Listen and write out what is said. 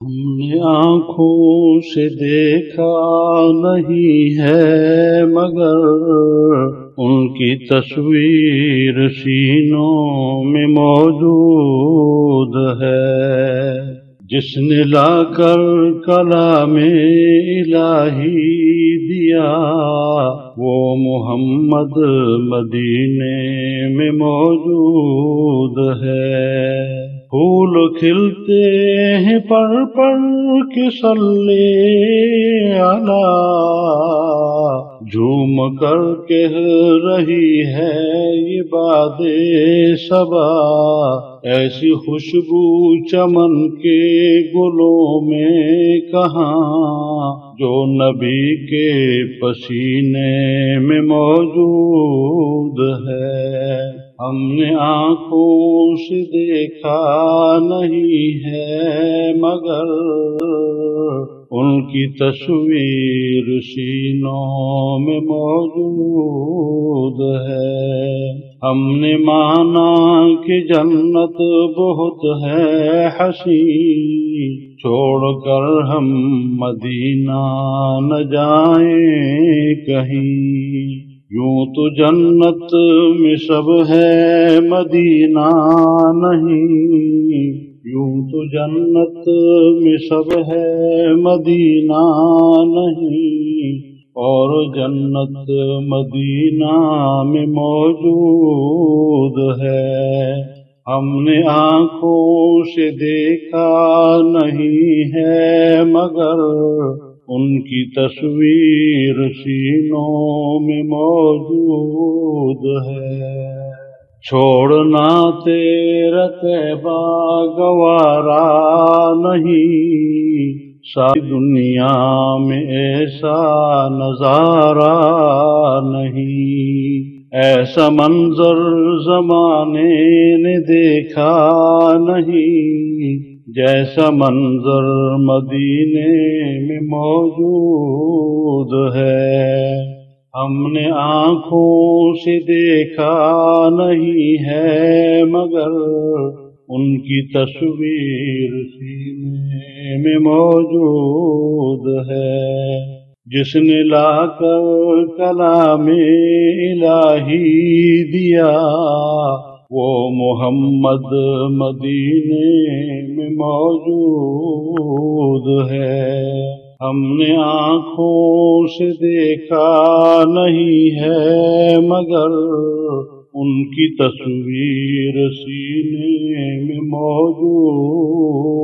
ہم نے آنکھوں سے دیکھا نہیں ہے مگر ان کی تصویر سینوں میں موجود ہے۔ جس نے لا کر کلام الہی دیا وہ محمد مدینے میں موجود ہے۔ پھول کھلتے ہیں پر کے صلی علی، جھوم کر کہہ رہی ہے یہ باد صبا، ایسی خوشبو چمن کے گلوں میں کہاں جو نبی کے پسینے میں موجود ہے۔ ہم نے آنکھوں سے دیکھا نہیں ہے مگر ان کی تصویر سینوں میں موجود ہے۔ ہم نے مانا کہ جنت بہت ہے حسین، چھوڑ کر ہم مدینہ نہ جائیں کہیں۔ یوں تو جنت میں سب ہے مدینہ نہیں، یوں تو جنت میں سب ہے مدینہ نہیں، اور جنت مدینہ میں موجود ہے۔ ہم نے آنکھوں سے دیکھا نہیں ہے مگر ان کی تصویر سینوں میں موجود ہے۔ چھوڑنا تیرا طیبہ گوارا نہیں، ساری دنیا میں ایسا نظارہ نہیں، ایسا منظر زمانے نے دیکھا نہیں، جیسا منظر مدینے میں موجود ہے۔ ہم نے آنکھوں سے دیکھا نہیں ہے مگر ان کی تصویر سینے میں موجود ہے۔ جس نے لا کر کلام الہی دیا وہ محمد مدینے میں موجود ہے۔ ہم نے آنکھوں سے دیکھا نہیں ہے مگر ان کی تصویر سینے میں موجود